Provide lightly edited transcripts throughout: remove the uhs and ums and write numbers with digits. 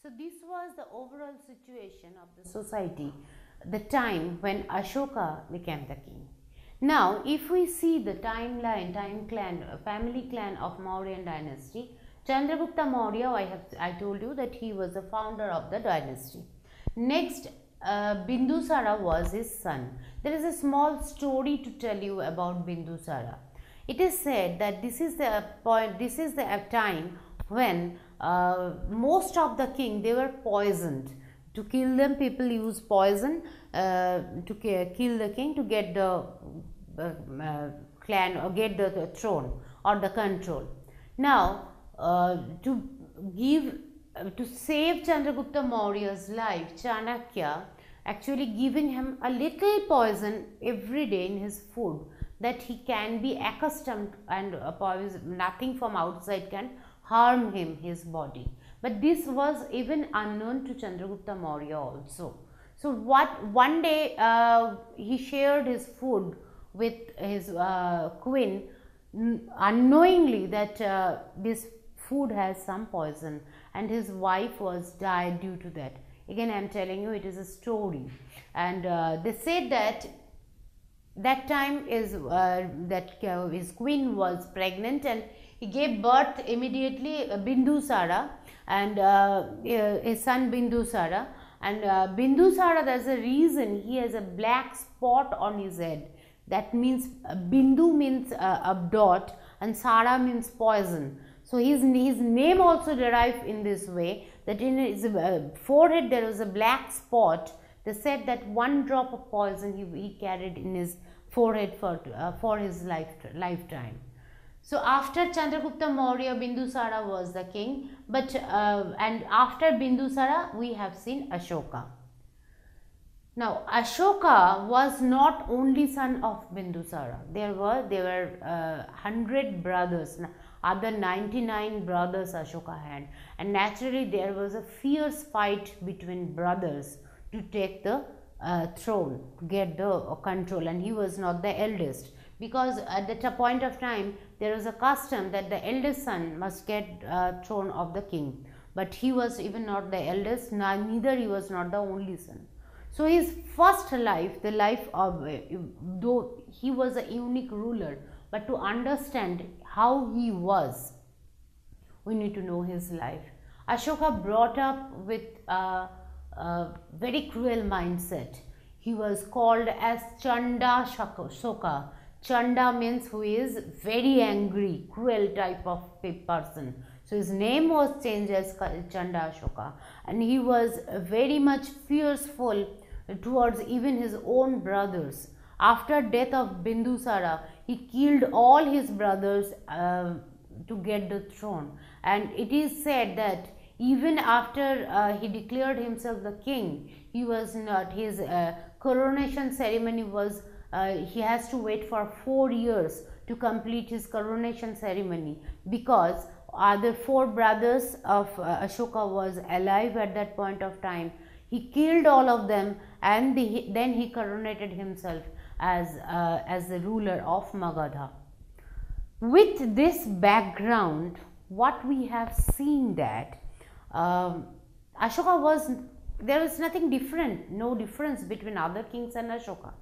So this was the overall situation of the society, the time when Ashoka became the king. Now, if we see the timeline, family clan of Mauryan dynasty, Chandragupta Maurya, I told you that he was the founder of the dynasty. Next, Bindusara was his son. There is a small story to tell you about Bindusara. It is said that this is the time when most of the king, they were poisoned. To kill them, people use poison to kill the king to get the clan or get the throne or the control. Now, to save Chandragupta Maurya's life, Chanakya actually giving him a little poison every day in his food, that he can be accustomed, and nothing from outside can harm him, his body. But this was even unknown to Chandragupta Maurya also. So one day he shared his food with his queen, unknowingly that this food has some poison, and his wife was died due to that. Again, I am telling you, it is a story. And they said that time is his queen was pregnant, and he gave birth immediately Bindusara, and his son Bindusara. And Bindusara, there is a reason he has a black spot on his head. That means Bindu means a dot, and Sara means poison. So his name also derived in this way, that in his forehead there was a black spot. They said that one drop of poison he carried in his forehead for his lifetime. So after Chandragupta Maurya, Bindusara was the king, but and after Bindusara we have seen Ashoka. Now Ashoka was not only son of Bindusara. There were 100 brothers. Other 99 brothers Ashoka had, and naturally there was a fierce fight between brothers to take the throne, to get the control, and he was not the eldest, because at that point of time there was a custom that the eldest son must get throne of the king, but he was even not the eldest, neither he was not the only son. So his first life, the life of, though he was a unique ruler, but to understand how he was, we need to know his life. Ashoka brought up with a very cruel mindset. He was called as Chanda Shoka. Chanda means who is very angry, cruel type of person. So his name was changed as Chanda Ashoka, and he was very much fearful towards even his own brothers. After death of Bindusara, he killed all his brothers to get the throne, and it is said that even after he declared himself the king, he was not, his coronation ceremony was, he has to wait for 4 years to complete his coronation ceremony, because other 4 brothers of Ashoka was alive at that point of time. He killed all of them, and then he coronated himself as the ruler of Magadha. With this background, what we have seen that Ashoka was, there was nothing different, no difference between other kings and Ashoka.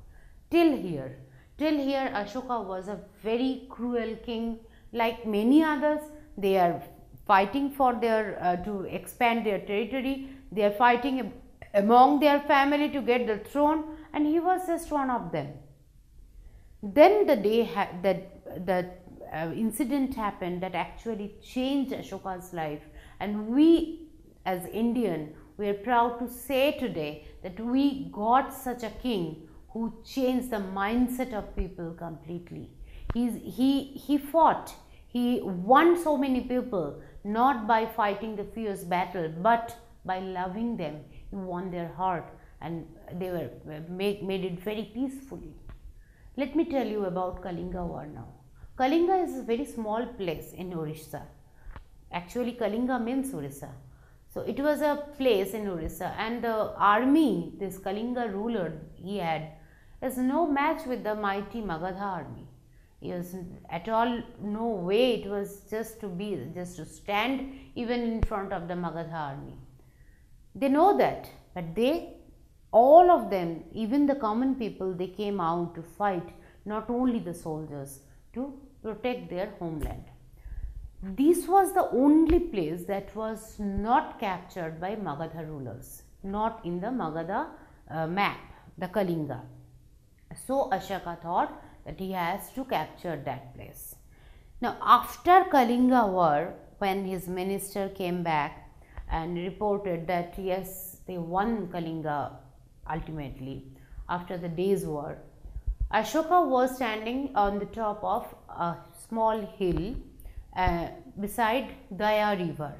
Till here Ashoka was a very cruel king. Like many others, they are fighting for their to expand their territory. They are fighting among their family to get the throne, and he was just one of them. Then the day that incident happened that actually changed Ashoka's life, and we as Indian, we are proud to say today that we got such a king who changed the mindset of people completely. He fought, he won so many people, not by fighting the fierce battle, but by loving them. He won their heart, and they were made it very peacefully. Let me tell you about Kalinga War now. Kalinga is a very small place in Orissa. Actually, Kalinga means Orissa. So it was a place in Orissa, and the army, this Kalinga ruler he had, is no match with the mighty Magadha army. It was at all no way. It was just to stand even in front of the Magadha army. They know that, but all of them, even the common people, they came out to fight, not only the soldiers, to protect their homeland. This was the only place that was not captured by Magadha rulers, not in the Magadha map, the Kalinga. So Ashoka thought that he has to capture that place. Now, after Kalinga War, when his minister came back and reported that yes, they won Kalinga ultimately after the day's war, Ashoka was standing on the top of a small hill beside Daya river.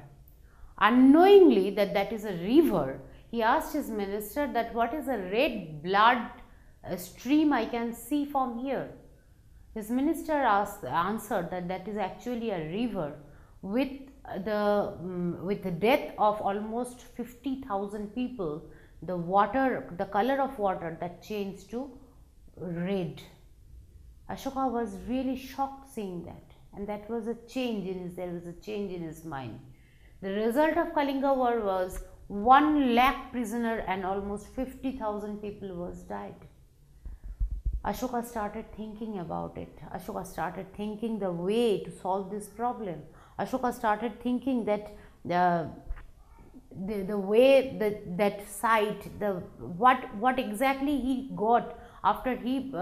Unknowingly that is a river, he asked his minister that what is a red blood stream I can see from here. His minister answered that is actually a river with the death of almost 50,000 people. The water, the color of water that changed to red. Ashoka was really shocked seeing that, and that was a change in his, there was a change in his mind. The result of Kalinga War was 1 lakh prisoner and almost 50,000 people was died. Ashoka started thinking about it. Ashoka started thinking the way to solve this problem. Ashoka started thinking that the way that site, what exactly he got after he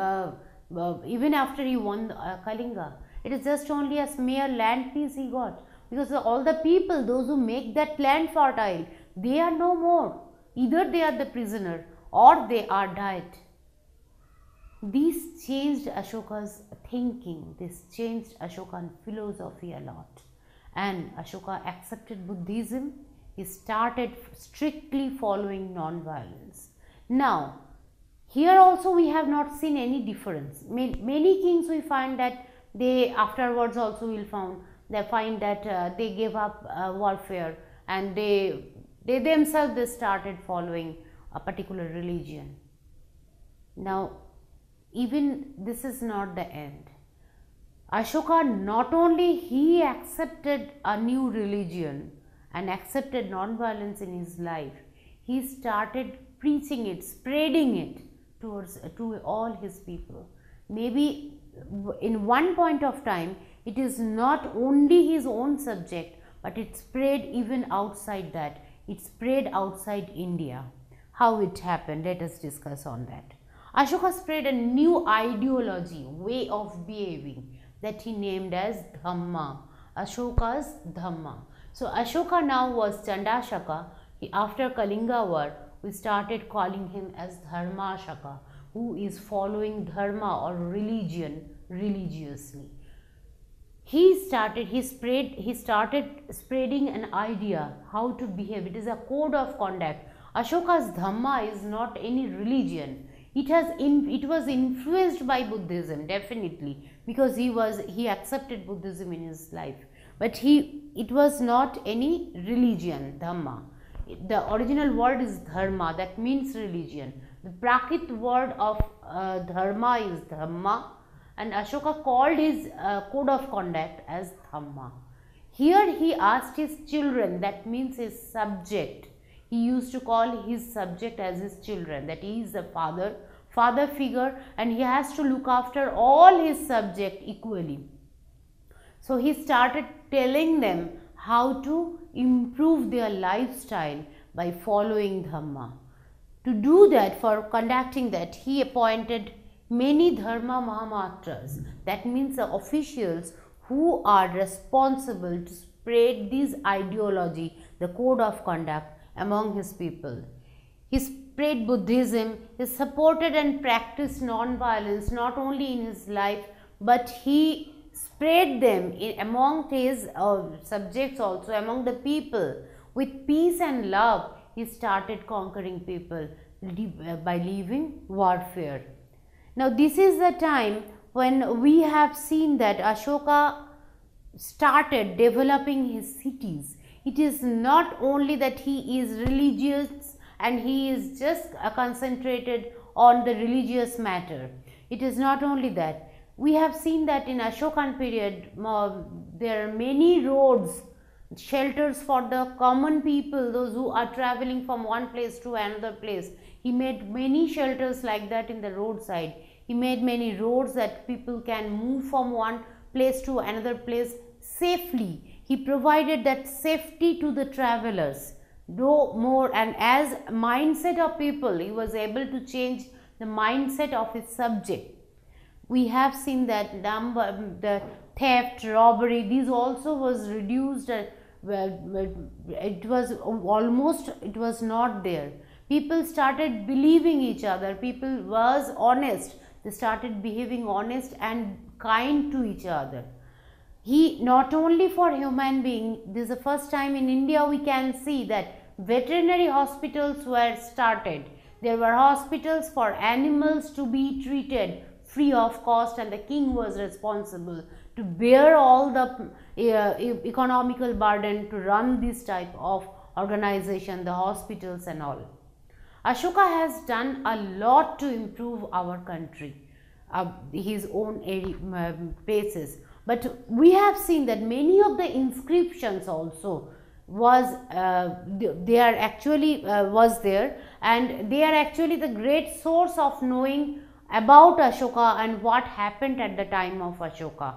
even after he won Kalinga. It is just only a mere land piece he got, because all the people, those who make that land fertile, they are no more. Either they are the prisoner or they are died. This changed Ashoka's thinking. This changed Ashoka's philosophy a lot, and Ashoka accepted Buddhism. He started strictly following non-violence. Now, here also we have not seen any difference. Many kings we find that they afterwards also will find that they gave up warfare, and they themselves they started following a particular religion. Now, even this is not the end. Ashoka not only he accepted a new religion and accepted non-violence in his life, he started preaching it, spreading it to all his people. Maybe in one point of time, it is not only his own subject, but it spread even outside that. It spread outside India. How it happened, let us discuss on that. Ashoka spread a new ideology, way of behaving, that he named as Dhamma, Ashoka's Dhamma. So Ashoka now was Chandashaka. After Kalinga War, we started calling him as Dharmashaka, who is following dharma or religion religiously. He started spreading an idea how to behave. It is a code of conduct. Ashoka's Dhamma is not any religion. It was influenced by Buddhism, definitely, because he accepted Buddhism in his life. But it was not any religion, Dhamma. The original word is Dharma, that means religion. The Prakrit word of Dharma is Dhamma, and Ashoka called his code of conduct as Dhamma. Here he asked his children, that means his subject. He used to call his subject as his children, that he is the father figure, and he has to look after all his subject equally. So he started telling them how to improve their lifestyle by following Dhamma. To do that, for conducting that, he appointed many Dharma Mahamatras, that means the officials who are responsible to spread this ideology, the code of conduct, among his people. He spread Buddhism, he supported and practiced non-violence not only in his life, but he spread them among his subjects also, among the people. With peace and love, he started conquering people by leaving warfare. Now, this is the time when we have seen that Ashoka started developing his cities. It is not only that he is religious and he is just concentrated on the religious matter. It is not only that. We have seen that in Ashokan period, there are many roads shelters for the common people, those who are traveling from one place to another place. He made many shelters like that in the roadside. He made many roads that people can move from one place to another place safely. He provided that safety to the travelers. No more, and as mindset of people, he was able to change the mindset of his subject. We have seen that number, the theft, robbery, these also was reduced. It was almost, it was not there. People started believing each other. People was honest. They started behaving honest and kind to each other. He not only for human being, this is the first time in India we can see that veterinary hospitals were started. There were hospitals for animals to be treated free of cost, and the king was responsible to bear all the economical burden to run this type of organization, the hospitals and all. Ashoka has done a lot to improve our country, his own places. But we have seen that many of the inscriptions also was they are actually was there, and they are actually the great source of knowing about Ashoka and what happened at the time of Ashoka,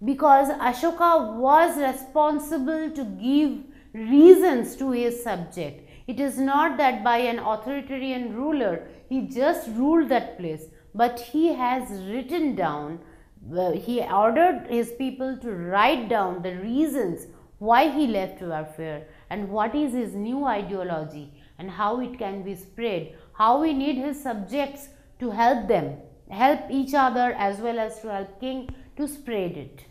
because Ashoka was responsible to give reasons to his subject. It is not that by an authoritarian ruler he just ruled that place, but he has written down, he ordered his people to write down the reasons why he left warfare and what is his new ideology and how it can be spread, how we need his subjects to help them, help each other as well as to help king to spread it.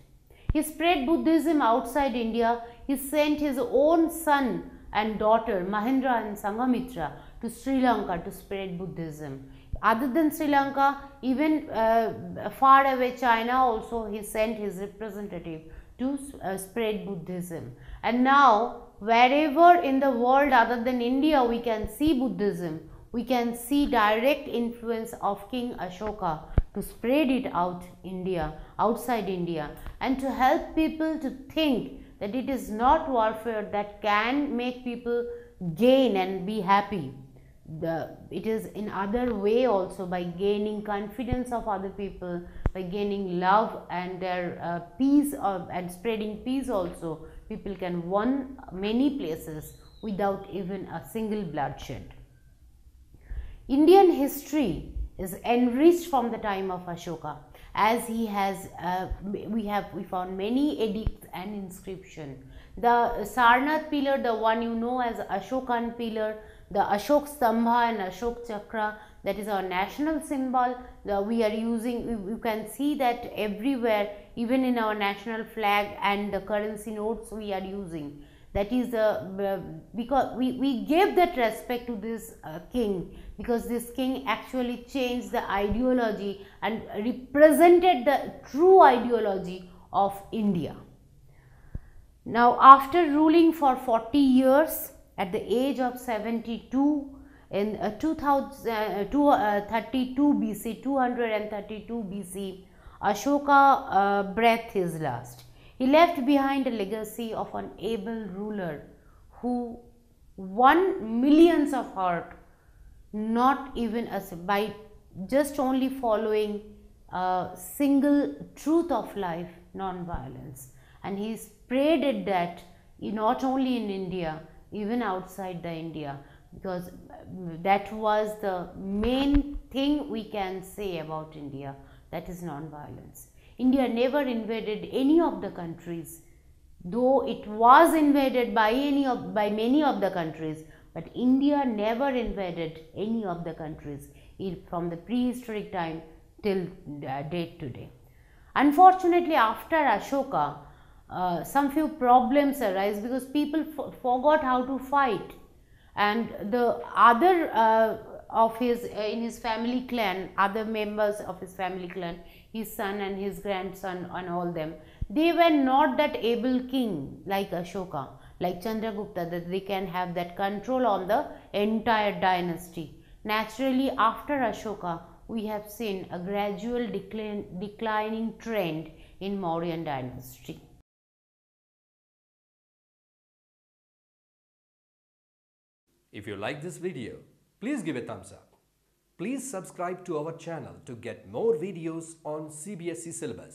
He spread Buddhism outside India. He sent his own son and daughter Mahendra and Sanghamitra to Sri Lanka to spread Buddhism. Other than Sri Lanka, even far away China also, he sent his representative to spread Buddhism. And now wherever in the world other than India we can see Buddhism, we can see direct influence of King Ashoka to spread it outside India, and to help people to think that it is not warfare that can make people gain and be happy. It is in other way also, by gaining confidence of other people, by gaining love and their peace and spreading peace also, people can win many places without even a single bloodshed. Indian history is enriched from the time of Ashoka, as he has we found many edicts and inscription. The Sarnath pillar, the one you know as Ashokan pillar, the Ashok Stambha and Ashok Chakra, that is our national symbol. We are using, you can see that everywhere, even in our national flag and the currency notes we are using. That is because we gave that respect to this king, because this king actually changed the ideology and represented the true ideology of India. Now, after ruling for 40 years, at the age of 72, in 232 BC, 232 BC, Ashoka breathed his last. He left behind a legacy of an able ruler who won millions of hearts, not even by just only following a single truth of life, non-violence. And he spread that not only in India, even outside the India, because that was the main thing we can say about India, that is non-violence. India never invaded any of the countries, though it was invaded by many of the countries, but India never invaded any of the countries from the prehistoric time till date today. Unfortunately, after Ashoka, some few problems arise because people forgot how to fight, and the other of his in his family clan, other members of his family clan, his son and his grandson and all them, they were not that able king like Ashoka, like Chandragupta, that they can have that control on the entire dynasty. Naturally, after Ashoka, we have seen a gradual declining trend in Mauryan dynasty. If you like this video, please give a thumbs up. Please subscribe to our channel to get more videos on CBSE syllabus.